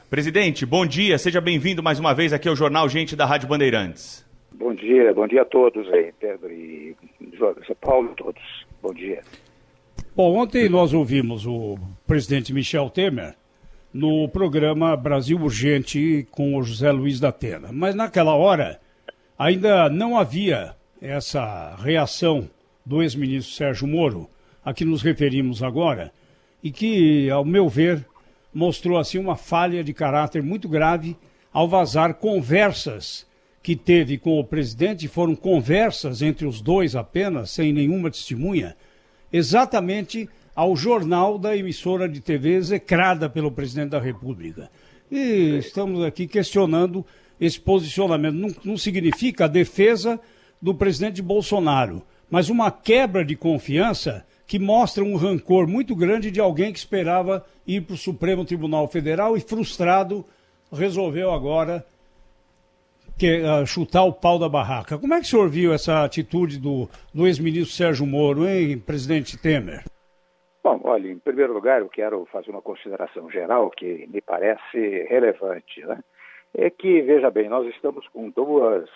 Presidente, bom dia, seja bem-vindo mais uma vez aqui ao Jornal Gente da Rádio Bandeirantes. Bom dia a todos aí, Pedro e São Paulo, todos. Bom dia. Bom, ontem nós ouvimos o presidente Michel Temer no programa Brasil Urgente com o José Luiz da Atena, mas naquela hora ainda não havia essa reação do ex-ministro Sérgio Moro, a que nos referimos agora, e que, ao meu ver, mostrou assim uma falha de caráter muito grave ao vazar conversas que teve com o presidente, foram conversas entre os dois apenas, sem nenhuma testemunha, exatamente ao jornal da emissora de TV execrada pelo presidente da República. E estamos aqui questionando esse posicionamento. Não significa a defesa do presidente Bolsonaro, mas uma quebra de confiança que mostra um rancor muito grande de alguém que esperava ir para o Supremo Tribunal Federal e, frustrado, resolveu agora chutar o pau da barraca. Como é que o senhor viu essa atitude do ex-ministro Sérgio Moro, hein, presidente Temer? Bom, olha, em primeiro lugar, eu quero fazer uma consideração geral que me parece relevante, né? É que, veja bem, nós estamos com duas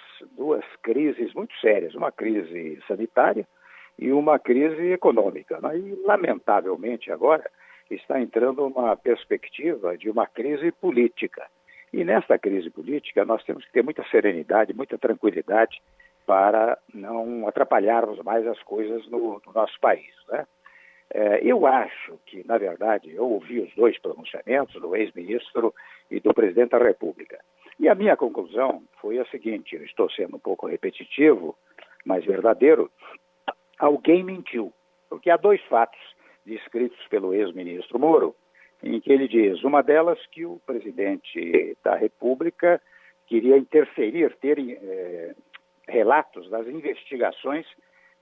crises muito sérias, uma crise sanitária e uma crise econômica, né? E, lamentavelmente, agora está entrando uma perspectiva de uma crise política. E nessa crise política nós temos que ter muita serenidade, muita tranquilidade para não atrapalharmos mais as coisas no nosso país, né? Eu acho que, na verdade, eu ouvi os dois pronunciamentos, do ex-ministro e do presidente da República. E a minha conclusão foi a seguinte, eu estou sendo um pouco repetitivo, mas verdadeiro: alguém mentiu, porque há dois fatos descritos pelo ex-ministro Moro, em que ele diz, uma delas que o presidente da República queria interferir, ter relatos das investigações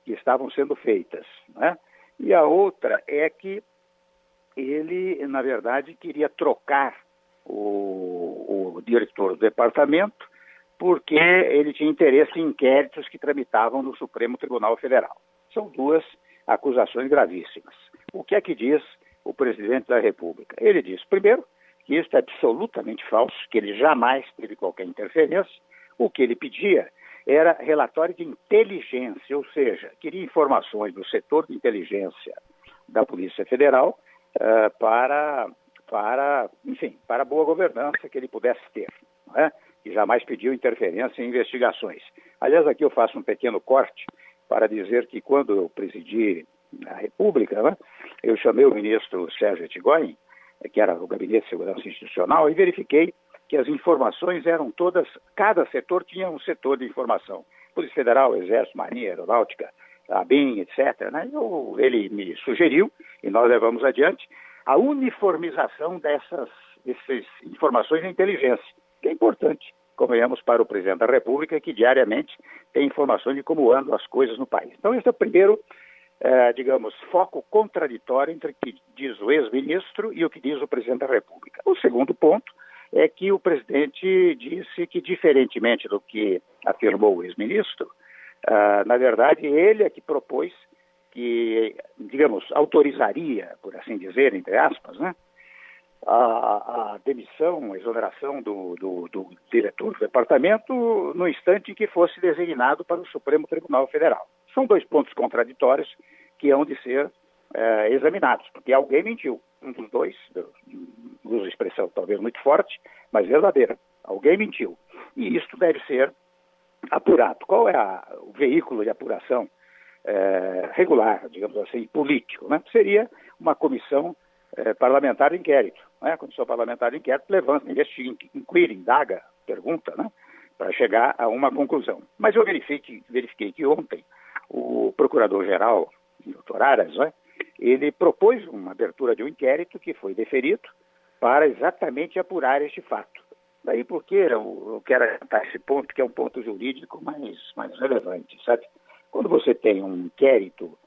que estavam sendo feitas, né? E a outra é que ele, na verdade, queria trocar o diretor do departamento porque ele tinha interesse em inquéritos que tramitavam no Supremo Tribunal Federal. São duas acusações gravíssimas. O que é que diz o presidente da República? Ele diz, primeiro, que isso é absolutamente falso, que ele jamais teve qualquer interferência. O que ele pedia era relatório de inteligência, ou seja, queria informações do setor de inteligência da Polícia Federal para boa governança que ele pudesse ter, não é? E jamais pediu interferência em investigações. Aliás, aqui eu faço um pequeno corte para dizer que quando eu presidi a República, né, eu chamei o ministro Sérgio Etchegoyen, que era o Gabinete de Segurança Institucional, e verifiquei que as informações eram todas, cada setor tinha um setor de informação. Polícia Federal, Exército, Marinha, Aeronáutica, a BIM, etc., né? Ele me sugeriu, e nós levamos adiante, a uniformização dessas informações de inteligência, que é importante, convenhamos, para o presidente da República, que diariamente tem informações de como andam as coisas no país. Então, esse é o primeiro, foco contraditório entre o que diz o ex-ministro e o que diz o presidente da República. O segundo ponto é que o presidente disse que, diferentemente do que afirmou o ex-ministro, na verdade, ele é que propôs que, autorizaria, por assim dizer, entre aspas, né, a demissão, a exoneração do diretor do departamento no instante em que fosse designado para o Supremo Tribunal Federal. São dois pontos contraditórios que hão de ser examinados, porque alguém mentiu. Um dos dois, uso expressão talvez muito forte, mas verdadeira. Alguém mentiu. E isto deve ser apurado. Qual é o veículo de apuração regular, digamos assim, político, né? Seria uma comissão parlamentar de inquérito. Né? A comissão parlamentar de inquérito levanta, investiga, inquire, indaga, pergunta, né? Para chegar a uma conclusão. Mas eu verifiquei que ontem o procurador-geral, Dr. Aras, né, ele propôs uma abertura de um inquérito que foi deferido para exatamente apurar este fato. Daí porque eu quero adiantar esse ponto, que é um ponto jurídico mais relevante, sabe? Quando você tem um inquérito,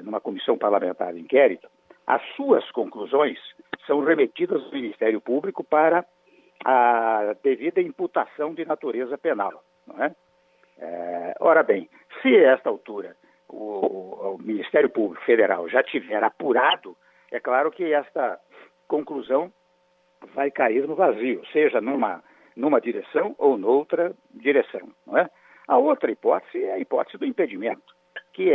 numa comissão parlamentar de inquérito, as suas conclusões são remetidas ao Ministério Público para a devida imputação de natureza penal, não é? Ora bem, se a esta altura o Ministério Público Federal já tiver apurado, é claro que esta conclusão vai cair no vazio, seja numa direção ou noutra direção, não é? A outra hipótese é a hipótese do impedimento, que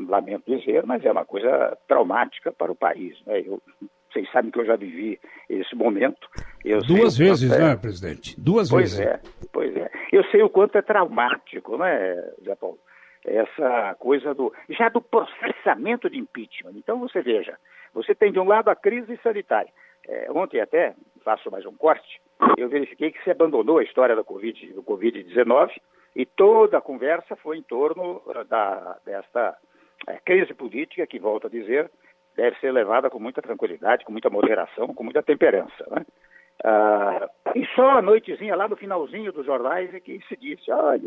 lamento dizer, mas é uma coisa traumática para o país, né? Vocês sabem que eu já vivi esse momento. Duas vezes, né, presidente? Duas vezes. Pois é. Eu sei o quanto é traumático, né, Zé Paulo? Essa coisa do processamento de impeachment. Então, você veja, você tem de um lado a crise sanitária. Ontem até, faço mais um corte, eu verifiquei que se abandonou a história do Covid-19 e toda a conversa foi em torno desta crise política que, volto a dizer, deve ser levada com muita tranquilidade, com muita moderação, com muita temperança, né? E só a noitezinha, lá no finalzinho dos jornais, é que se disse, olha,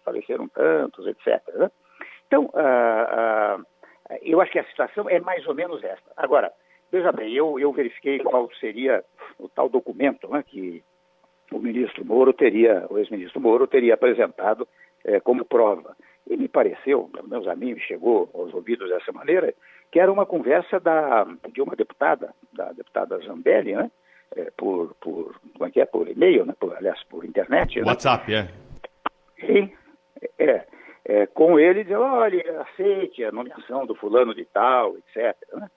faleceram tantos, etc. Né? Então, eu acho que a situação é mais ou menos esta. Agora, veja bem, eu verifiquei qual seria o tal documento, né, que o ex-ministro Moro teria apresentado como prova. E me pareceu, pelo menos a mim me chegou aos ouvidos dessa maneira, que era uma conversa de uma deputada, da deputada Zambelli, né? Por e-mail, né? Por internet. WhatsApp, né? Com ele dizendo, olha, aceite a nomeação do fulano de tal, etc. Né?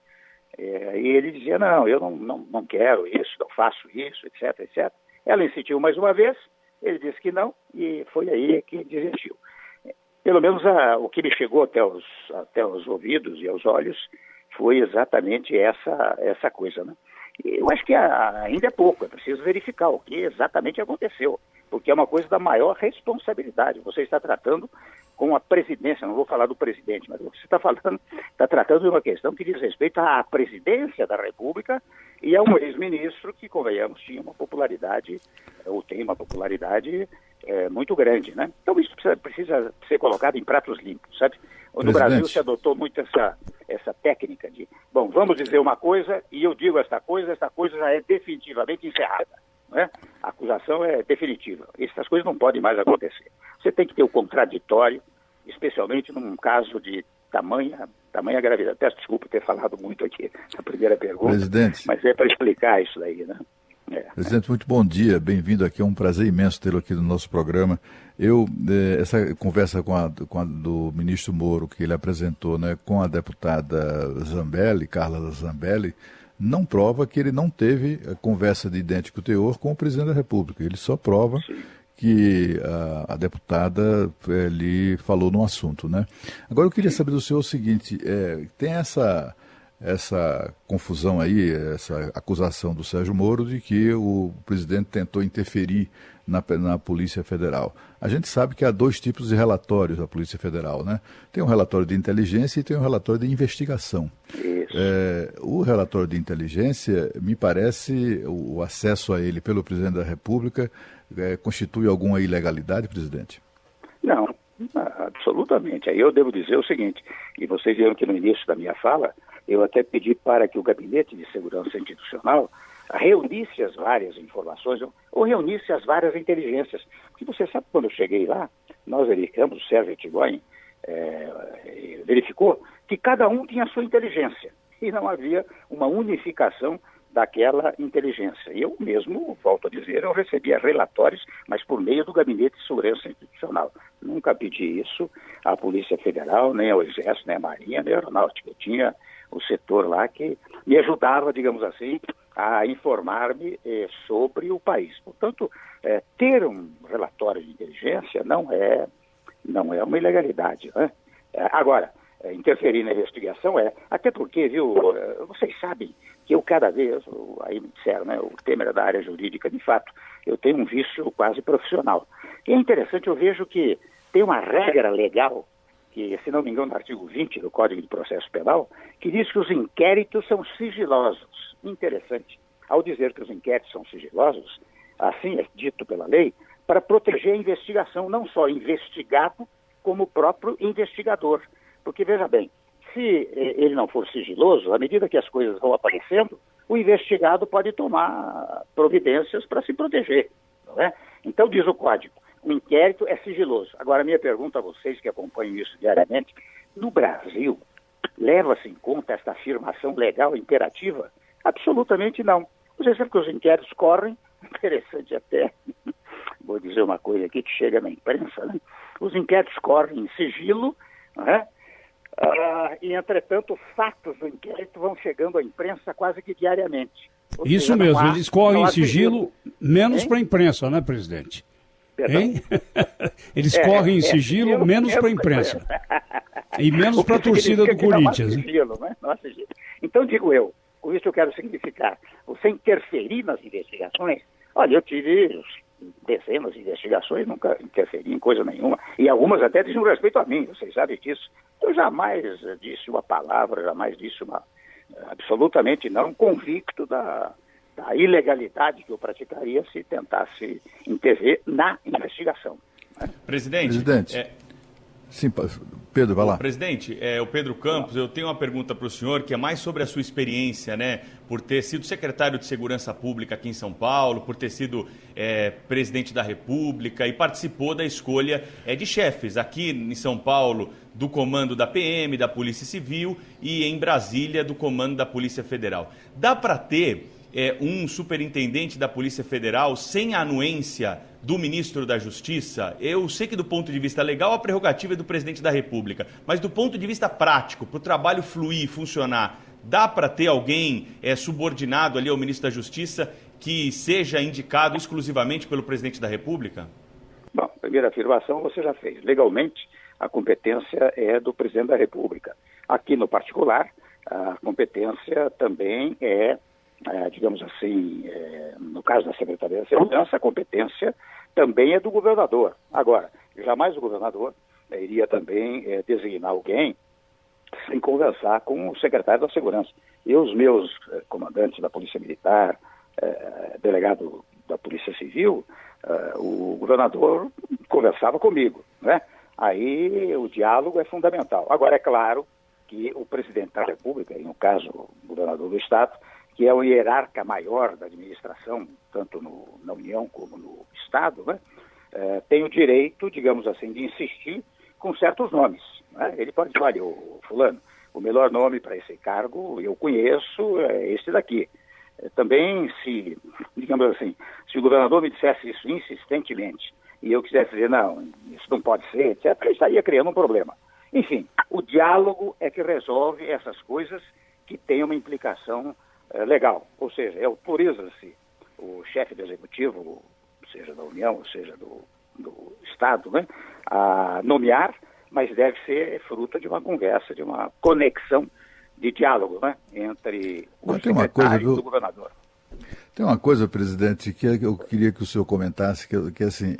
E ele dizia, não, eu não quero isso, não faço isso, etc, etc. Ela insistiu mais uma vez, ele disse que não, e foi aí que desistiu. Pelo menos o que me chegou até os ouvidos e aos olhos foi exatamente essa coisa, né? E eu acho que ainda é pouco, é preciso verificar o que exatamente aconteceu, porque é uma coisa da maior responsabilidade. Você está tratando com a presidência, não vou falar do presidente, mas o que você está tratando de uma questão que diz respeito à presidência da República e a um ex-ministro que, convenhamos, tinha uma popularidade, ou tem uma popularidade muito grande, né? Então isso precisa ser colocado em pratos limpos, sabe? No Brasil se adotou muito essa técnica de, bom, vamos dizer uma coisa e eu digo esta coisa já é definitivamente encerrada, né? A acusação é definitiva. Essas coisas não podem mais acontecer. Você tem que ter o contraditório, especialmente num caso de tamanha gravidade. Peço desculpa ter falado muito aqui na primeira pergunta, presidente, mas é para explicar isso daí, né? Presidente, muito bom dia, bem-vindo aqui, é um prazer imenso tê-lo aqui no nosso programa. Essa conversa com a do ministro Moro, que ele apresentou, né, com a deputada Zambelli, Carla Zambelli, não prova que ele não teve a conversa de idêntico teor com o presidente da República, ele só prova que a deputada lhe falou no assunto, né? Agora eu queria saber do senhor o seguinte, tem essa confusão aí, essa acusação do Sérgio Moro de que o presidente tentou interferir na Polícia Federal. A gente sabe que há dois tipos de relatórios da Polícia Federal, né? Tem um relatório de inteligência e tem um relatório de investigação. O relatório de inteligência, me parece, o acesso a ele pelo presidente da República constitui alguma ilegalidade, presidente? Não, absolutamente. Aí eu devo dizer o seguinte, e vocês viram que no início da minha fala, eu até pedi para que o Gabinete de Segurança Institucional reunisse as várias informações ou reunisse as várias inteligências. Porque você sabe, quando eu cheguei lá, nós verificamos, o Sérgio Etigoyen verificou que cada um tinha a sua inteligência e não havia uma unificação daquela inteligência. Eu mesmo, volto a dizer, eu recebia relatórios, mas por meio do Gabinete de Segurança Institucional. Nunca pedi isso à Polícia Federal, nem ao Exército, nem à Marinha, nem à Aeronáutica. Eu tinha o setor lá que me ajudava, digamos assim, a informar-me sobre o país. Portanto, ter um relatório de inteligência não é uma ilegalidade, né? Agora, interferir na investigação até porque, viu, vocês sabem que eu cada vez, aí me disseram, né, o Temer é da área jurídica, de fato, eu tenho um vício quase profissional. E é interessante, eu vejo que tem uma regra legal, que, se não me engano, no artigo 20 do Código de Processo Penal, que diz que os inquéritos são sigilosos. Interessante. Ao dizer que os inquéritos são sigilosos, assim é dito pela lei, para proteger a investigação, não só o investigado, como o próprio investigador. Porque, veja bem, se ele não for sigiloso, à medida que as coisas vão aparecendo, o investigado pode tomar providências para se proteger, não é? Então, diz o Código, o inquérito é sigiloso. Agora, a minha pergunta a vocês que acompanham isso diariamente, no Brasil, leva-se em conta esta afirmação legal imperativa? Absolutamente não. Você sabe que os inquéritos correm, interessante até, vou dizer uma coisa aqui que chega na imprensa, né? Os inquéritos correm em sigilo, né? E, entretanto, os fatos do inquérito vão chegando à imprensa quase que diariamente. Isso mesmo, eles correm em sigilo, menos para a imprensa, né, presidente? Hein? Eles correm em sigilo, menos para a imprensa. E menos para a torcida do Corinthians. Sigilo, né? Então, digo eu, com isso eu quero significar, você interferir nas investigações. Olha, eu tive dezenas de investigações, nunca interferi em coisa nenhuma, e algumas até dizem respeito a mim, vocês sabem disso. Eu jamais disse uma palavra, jamais disse absolutamente não, convicto da ilegalidade que eu praticaria se tentasse intervir na investigação. Né? Presidente. Sim, Pedro, vai lá. Presidente, o Pedro Campos, eu tenho uma pergunta para o senhor, que é mais sobre a sua experiência, né, por ter sido secretário de Segurança Pública aqui em São Paulo, por ter sido presidente da República e participou da escolha de chefes aqui em São Paulo, do comando da PM, da Polícia Civil, e em Brasília, do comando da Polícia Federal. Dá para ter um superintendente da Polícia Federal sem a anuência do ministro da Justiça? Eu sei que do ponto de vista legal a prerrogativa é do presidente da República, mas do ponto de vista prático, para o trabalho fluir e funcionar, dá para ter alguém subordinado ali ao ministro da Justiça que seja indicado exclusivamente pelo presidente da República? Bom, a primeira afirmação você já fez. Legalmente, a competência é do presidente da República. Aqui no particular, a competência também digamos assim, no caso da Secretaria da Segurança, a competência também é do governador. Agora, jamais o governador iria também designar alguém sem conversar com o secretário da Segurança. E os meus comandantes da Polícia Militar, delegado da Polícia Civil, o governador conversava comigo, né? Aí o diálogo é fundamental. Agora, é claro que o presidente da República, e no caso o governador do Estado, que é o hierarca maior da administração, tanto na União como no Estado, né? Tem o direito, digamos assim, de insistir com certos nomes. Né? Ele pode dizer, olha, fulano, o melhor nome para esse cargo eu conheço é esse daqui. Também, digamos assim, se o governador me dissesse isso insistentemente e eu quisesse dizer, não, isso não pode ser, etc., ele estaria criando um problema. Enfim, o diálogo é que resolve essas coisas que têm uma implicação legal, ou seja, autoriza-se o chefe do executivo, seja da União, seja do Estado, né, a nomear, mas deve ser fruto de uma conversa, de uma conexão de diálogo, né, entre o secretário e o governador. Tem uma coisa, presidente, que eu queria que o senhor comentasse, que assim,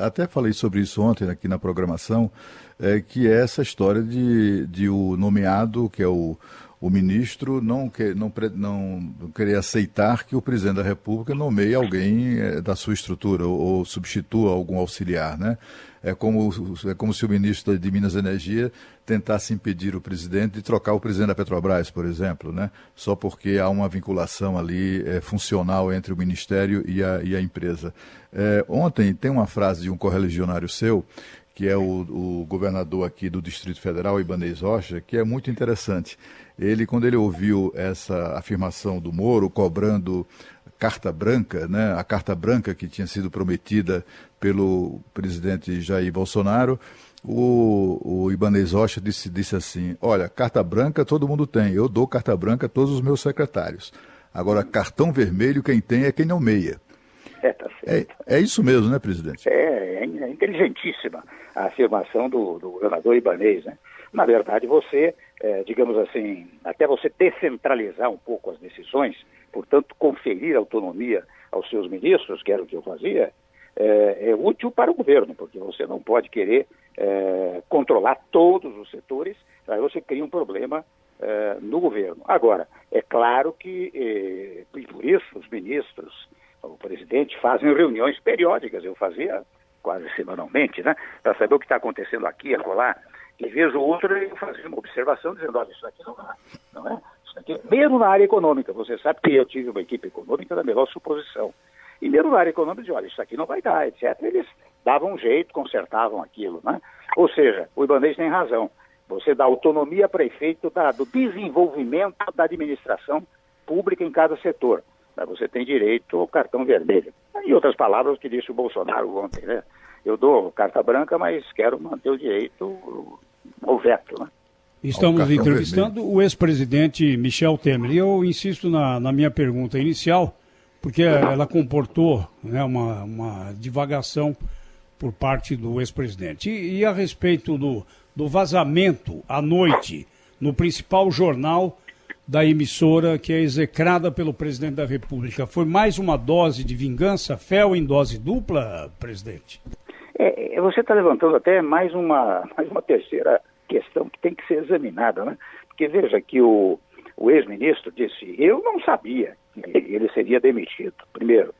até falei sobre isso ontem aqui na programação, que é essa história de o nomeado, que é o ministro não querer aceitar que o presidente da República nomeie alguém da sua estrutura ou substitua algum auxiliar, né? É como se o ministro de Minas e Energia tentasse impedir o presidente de trocar o presidente da Petrobras, por exemplo, né? Só porque há uma vinculação ali funcional entre o ministério e a empresa. Ontem tem uma frase de um correligionário seu, que é o governador aqui do Distrito Federal, Ibanez Rocha, que é muito interessante. Quando ele ouviu essa afirmação do Moro, cobrando carta branca, né, a carta branca que tinha sido prometida pelo presidente Jair Bolsonaro, o Ibanez Rocha disse assim, olha, carta branca todo mundo tem, eu dou carta branca a todos os meus secretários. Agora, cartão vermelho quem tem é quem nomeia. Tá certo. É isso mesmo, né, presidente? É inteligentíssima a afirmação do governador Ibanez, né? Na verdade, você, digamos assim, até você descentralizar um pouco as decisões, portanto, conferir autonomia aos seus ministros, que era o que eu fazia, é útil para o governo, porque você não pode querer controlar todos os setores, aí você cria um problema no governo. Agora, é claro que, por isso, os ministros, o presidente, fazem reuniões periódicas, eu fazia quase semanalmente, né, para saber o que está acontecendo aqui, acolá. E vez ou outra eu fazia uma observação dizendo, olha, isso aqui não dá, não é? Isso aqui, mesmo na área econômica, você sabe que eu tive uma equipe econômica da melhor suposição. E mesmo na área econômica, de olha, isso aqui não vai dar, etc. Eles davam um jeito, consertavam aquilo, né? Ou seja, o Ibanez tem razão. Você dá autonomia a prefeito do desenvolvimento da administração pública em cada setor. Mas você tem direito ao cartão vermelho. Em outras palavras, o que disse o Bolsonaro ontem, né? Eu dou carta branca, mas quero manter o direito ao veto, né? Estamos entrevistando vermelho. O ex-presidente Michel Temer. E eu insisto na minha pergunta inicial, porque ela comportou, né, uma divagação por parte do ex-presidente. E a respeito do vazamento à noite no principal jornal da emissora que é execrada pelo presidente da República, foi mais uma dose de vingança, fel em dose dupla, presidente? Você está levantando até mais uma terceira questão que tem que ser examinada, né? Porque veja que o ex-ministro disse, eu não sabia que ele seria demitido, primeiro.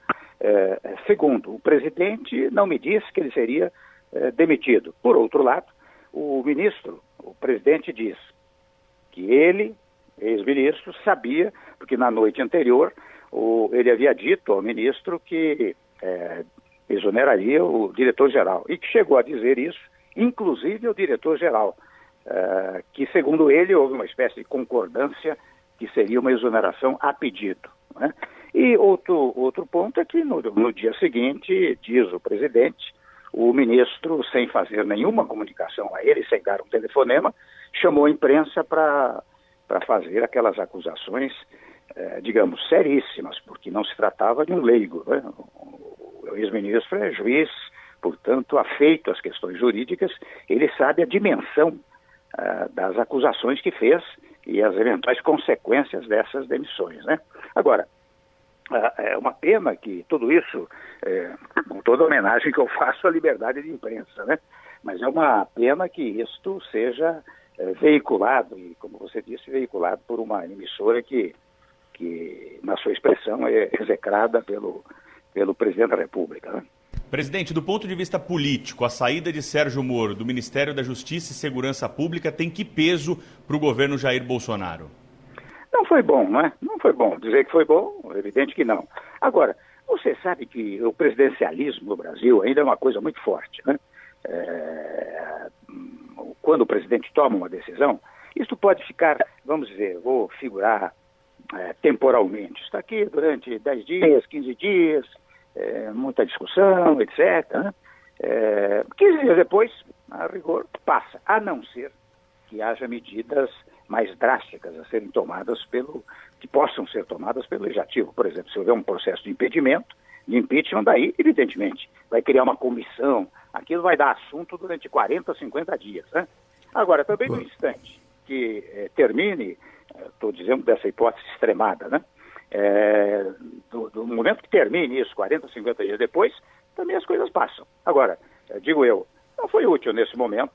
Segundo, o presidente não me disse que ele seria demitido. Por outro lado, o presidente diz que ele, ex-ministro, sabia, porque na noite anterior ele havia dito ao ministro que exoneraria o diretor-geral, e que chegou a dizer isso, inclusive ao diretor-geral, que, segundo ele, houve uma espécie de concordância que seria uma exoneração a pedido, né? E outro ponto é que no dia seguinte, diz o presidente, o ministro, sem fazer nenhuma comunicação a ele, sem dar um telefonema, chamou a imprensa para fazer aquelas acusações, digamos, seríssimas, porque não se tratava de um leigo, né? O ex-ministro é juiz, portanto, afeito às questões jurídicas, ele sabe a dimensão das acusações que fez e as eventuais consequências dessas demissões, né? Agora, é uma pena que tudo isso, com toda a homenagem que eu faço à liberdade de imprensa, né? Mas é uma pena que isto seja veiculado, e como você disse, veiculado por uma emissora que na sua expressão, é execrada pelo presidente da República, né? Presidente, do ponto de vista político, a saída de Sérgio Moro do Ministério da Justiça e Segurança Pública tem que peso para o governo Jair Bolsonaro? Não foi bom, não é? Não foi bom. Dizer que foi bom, é evidente que não. Agora, você sabe que o presidencialismo no Brasil ainda é uma coisa muito forte, né? Quando o presidente toma uma decisão, isso pode ficar, vamos dizer, vou figurar temporalmente. Está aqui durante 10 dias, 15 dias, muita discussão, etc. Né? 15 dias depois, a rigor, passa, a não ser que haja medidas mais drásticas a serem tomadas que possam ser tomadas pelo legislativo. Por exemplo, se houver um processo de impedimento, de impeachment, daí, evidentemente, vai criar uma comissão, aquilo vai dar assunto durante 40, 50 dias. Né? Agora, também no instante que termine, estou dizendo dessa hipótese extremada, né? Do momento que termine isso, 40, 50 dias depois, também as coisas passam. Agora, digo eu, não foi útil nesse momento,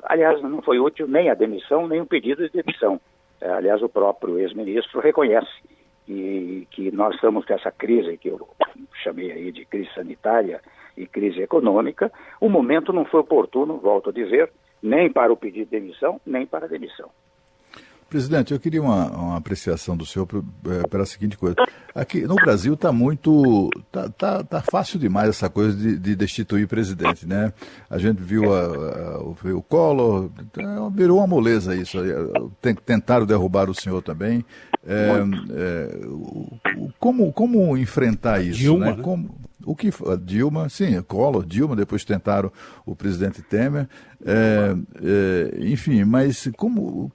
aliás, não foi útil nem a demissão, nem o pedido de demissão. Aliás, o próprio ex-ministro reconhece que nós estamos com essa crise que eu chamei aí de crise sanitária e crise econômica. O momento não foi oportuno, volto a dizer, nem para o pedido de demissão, nem para a demissão. Presidente, eu queria uma apreciação do senhor pela seguinte coisa. Aqui no Brasil está muito... Tá fácil demais essa coisa de destituir presidente, né? A gente viu o Collor, virou uma moleza isso. Tentaram derrubar o senhor também. Como enfrentar isso? Dilma, né? Dilma, sim, Collor, Dilma, depois tentaram o presidente Temer. Enfim, mas como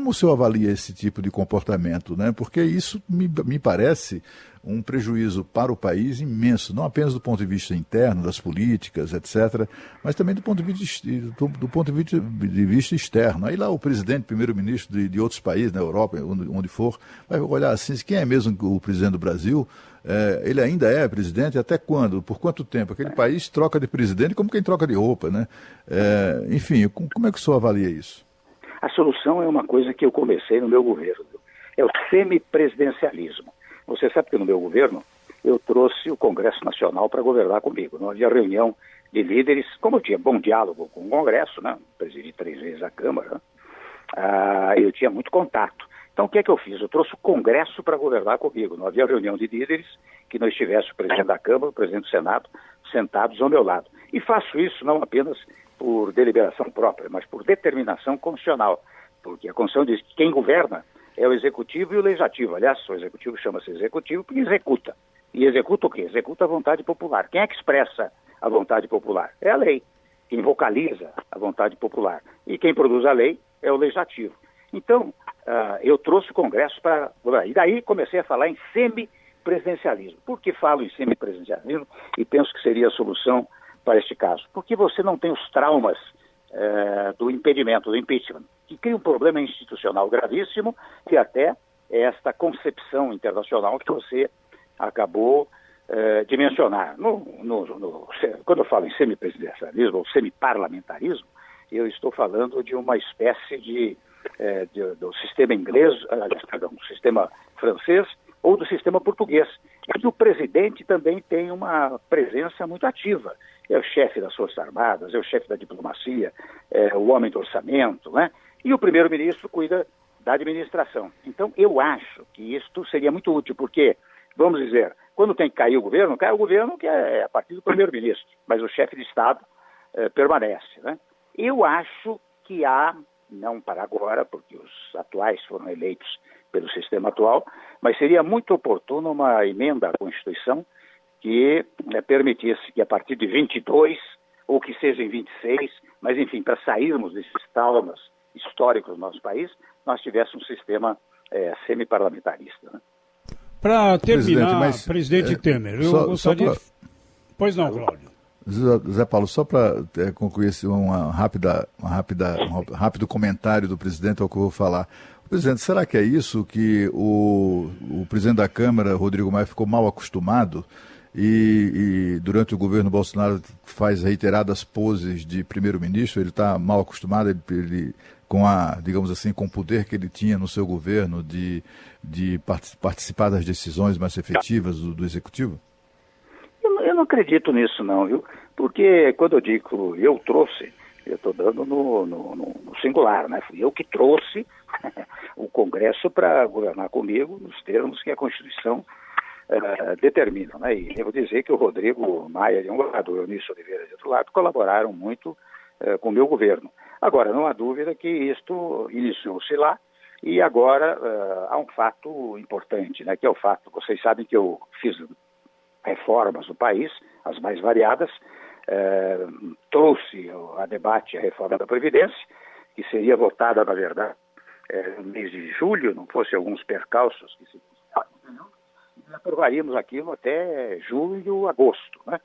o senhor avalia esse tipo de comportamento, né? Porque isso me parece um prejuízo para o país imenso, não apenas do ponto de vista interno, das políticas, etc., mas também do ponto de vista externo. Aí lá o presidente, primeiro-ministro de outros países, na Europa, onde for, vai olhar assim, quem é mesmo o presidente do Brasil? Ele ainda é presidente? Até quando? Por quanto tempo? Aquele país troca de presidente como quem troca de roupa, né? Enfim, como é que o senhor avalia isso? A solução é uma coisa que eu comecei no meu governo, é o semipresidencialismo. Você sabe que no meu governo eu trouxe o Congresso Nacional para governar comigo. Não havia reunião de líderes, como eu tinha bom diálogo com o Congresso, né? Presidi 3 vezes a Câmara, eu tinha muito contato. Então o que é que eu fiz? Eu trouxe o Congresso para governar comigo. Não havia reunião de líderes que não estivesse o presidente da Câmara, o presidente do Senado, sentados ao meu lado. E faço isso não apenas por deliberação própria, mas por determinação constitucional, porque a Constituição diz que quem governa É o executivo e o legislativo. Aliás, o executivo chama-se executivo porque executa. E executa o quê? Executa a vontade popular. Quem é que expressa a vontade popular? É a lei. Quem vocaliza a vontade popular. E quem produz a lei é o legislativo. Então, eu trouxe o Congresso para... E daí comecei a falar em semipresidencialismo. Por que falo em semipresidencialismo e penso que seria a solução para este caso? Porque você não tem os traumas do impedimento, do impeachment, que cria um problema institucional gravíssimo e até esta concepção internacional que você acabou de mencionar. Quando eu falo em semipresidencialismo ou semiparlamentarismo, eu estou falando de uma espécie do sistema inglês, do sistema francês ou do sistema português. E o presidente também tem uma presença muito ativa. É o chefe das Forças Armadas, é o chefe da diplomacia, é o homem do orçamento, né? E o primeiro-ministro cuida da administração. Então, eu acho que isto seria muito útil, porque, vamos dizer, quando tem que cair o governo, cai o governo que é a partir do primeiro-ministro, mas o chefe de Estado permanece, né? Eu acho que há, não para agora, porque os atuais foram eleitos pelo sistema atual, mas seria muito oportuno uma emenda à Constituição que permitisse que a partir de 22, ou que seja em 26, mas enfim, para sairmos desses traumas históricos do nosso país, nós tivéssemos um sistema semi-parlamentarista. Né? Para terminar, presidente Temer, eu gostaria... Pois não, Cláudio. Zé Paulo, só para concluir um rápido comentário do presidente ao que eu vou falar. Presidente, será que é isso que o presidente da Câmara, Rodrigo Maia, ficou mal acostumado e durante o governo Bolsonaro faz reiteradas poses de primeiro-ministro? Ele está mal acostumado ele, com digamos assim, com o poder que ele tinha no seu governo de participar das decisões mais efetivas do executivo? Eu não acredito nisso não, viu? Porque quando eu digo eu trouxe, eu estou dando no singular, né? Fui eu que trouxe o Congresso para governar comigo nos termos que a Constituição determina, né? E devo dizer que o Rodrigo Maia de um lado, o Eunício Oliveira de outro lado, colaboraram muito com o meu governo. Agora, não há dúvida que isto iniciou-se lá e agora há um fato importante, né? Que é o fato, vocês sabem que eu fiz reformas no país, as mais variadas, trouxe a debate a reforma da Previdência, que seria votada, na verdade, no mês de julho, não fosse alguns percalços que se e aprovaríamos aquilo até julho, agosto, né?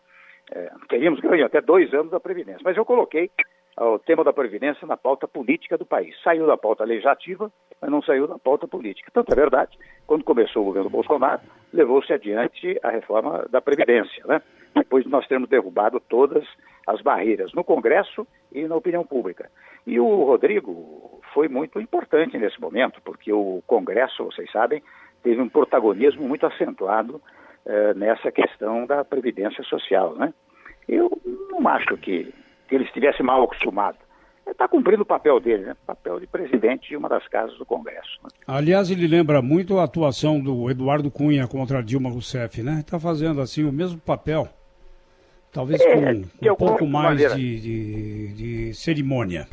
Teríamos ganho até 2 anos da Previdência. Mas eu coloquei o tema da Previdência na pauta política do país. Saiu da pauta legislativa, mas não saiu da pauta política. Tanto é verdade, quando começou o governo Bolsonaro, levou-se adiante a reforma da Previdência, né? Depois de nós termos derrubado todas as barreiras no Congresso e na opinião pública. E o Rodrigo foi muito importante nesse momento, porque o Congresso, vocês sabem, teve um protagonismo muito acentuado nessa questão da Previdência Social, né? Eu não acho que ele estivesse mal acostumado. Ele está cumprindo o papel dele, né? O papel de presidente de uma das casas do Congresso. Né? Aliás, ele lembra muito a atuação do Eduardo Cunha contra Dilma Rousseff, né? Está fazendo assim o mesmo papel, talvez com um pouco mais de cerimônia.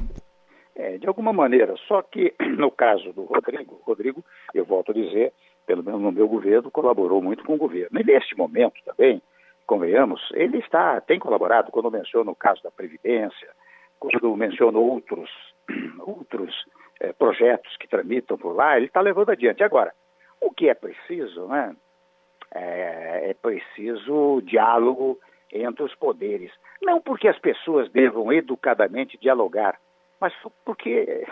De alguma maneira, só que no caso do Rodrigo, eu volto a dizer, pelo menos no meu governo, colaborou muito com o governo. E neste momento também, convenhamos, ele tem colaborado quando menciono o caso da Previdência, quando menciono outros projetos que tramitam por lá, ele está levando adiante. Agora, o que é preciso, né? É preciso diálogo entre os poderes. Não porque as pessoas devam educadamente dialogar, mas porque,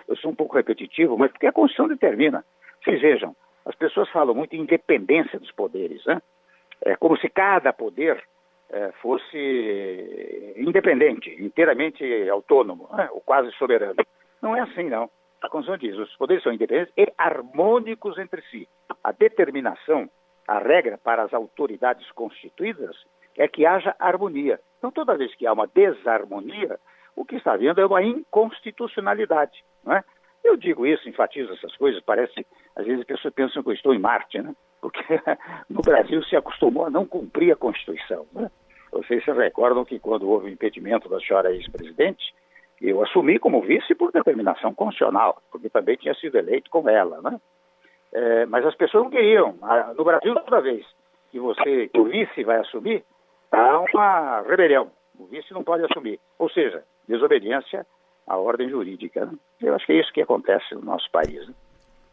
eu sou um pouco repetitivo, mas porque a Constituição determina. Vocês vejam, as pessoas falam muito em independência dos poderes, né? É como se cada poder fosse independente, inteiramente autônomo, né? Ou quase soberano. Não é assim, não. A Constituição diz, os poderes são independentes e harmônicos entre si. A determinação, a regra para as autoridades constituídas é que haja harmonia. Então, toda vez que há uma desarmonia, o que está havendo é uma inconstitucionalidade, não é? Eu digo isso, enfatizo essas coisas, parece, às vezes as pessoas pensam que eu estou em Marte, né? Porque no Brasil se acostumou a não cumprir a Constituição, né? Vocês se recordam que quando houve o impedimento da senhora ex-presidente, Eu assumi como vice por determinação constitucional, porque também tinha sido eleito com ela, né? Mas as pessoas não queriam. No Brasil, toda vez que o vice vai assumir, há uma rebelião. O vice não pode assumir. Ou seja, desobediência à ordem jurídica, né? Eu acho que é isso que acontece no nosso país, né?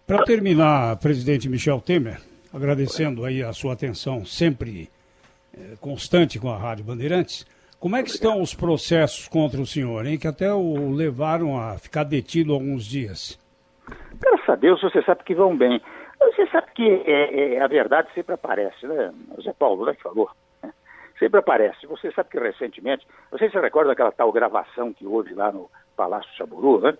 Para terminar, presidente Michel Temer, agradecendo aí a sua atenção sempre constante com a Rádio Bandeirantes, como é que estão os processos contra o senhor, hein? Que até o levaram a ficar detido alguns dias. Graças a Deus, você sabe que vão bem. Você sabe que a verdade sempre aparece, né? O Zé Paulo, né, que falou. Né? Sempre aparece. Você sabe que recentemente, você se recorda daquela tal gravação que houve lá no Palácio Chaburu, né?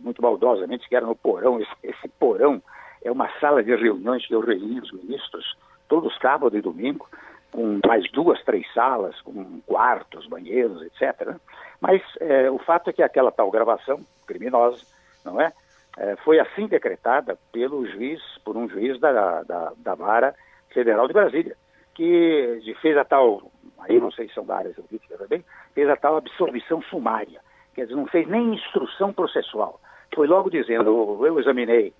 Muito maldosamente, que era no porão. Esse porão é uma sala de reuniões que eu reuni os ministros todos sábado e domingo, com mais 2, 3 salas, com quartos, banheiros, etc. Né? Mas o fato é que aquela tal gravação criminosa, não é? Foi assim decretada por um juiz da Vara Federal de Brasília, que fez a tal, aí não sei se são várias, eu vi também, fez a tal absolvição sumária. Quer dizer, não fez nem instrução processual. Foi logo dizendo, eu examinei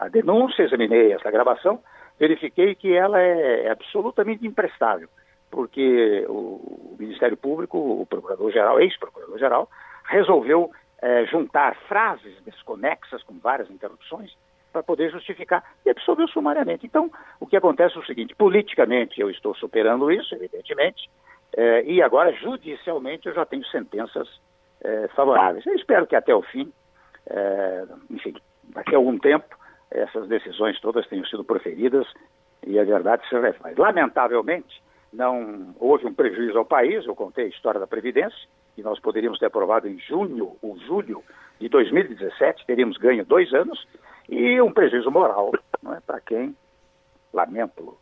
a denúncia, examinei essa gravação, verifiquei que ela é absolutamente imprestável, porque o Ministério Público, o Procurador-Geral, ex-Procurador-Geral, resolveu juntar frases desconexas com várias interrupções para poder justificar e absolveu sumariamente. Então, o que acontece é o seguinte, politicamente eu estou superando isso, evidentemente, e agora judicialmente eu já tenho sentenças favoráveis. Eu espero que até o fim, enfim, daqui a algum tempo, essas decisões todas tenham sido proferidas e a verdade se refaz. Lamentavelmente, não houve um prejuízo ao país. Eu contei a história da Previdência, que nós poderíamos ter aprovado em julho de 2017, teríamos ganho 2 anos, e um prejuízo moral, não é, para quem, lamento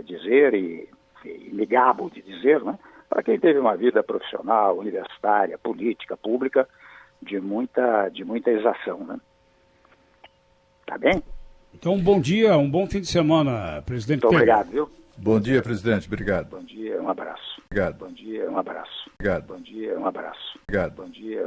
dizer e me gabo de dizer, não é, para quem teve uma vida profissional, universitária, política, pública, de muita exação, né? Tá bem? Então, um bom dia, um bom fim de semana, presidente. Muito obrigado, viu? Bom dia, presidente. Obrigado. Bom dia, um abraço. Obrigado. Bom dia, um abraço. Obrigado. Bom dia, um abraço. Obrigado. Bom dia.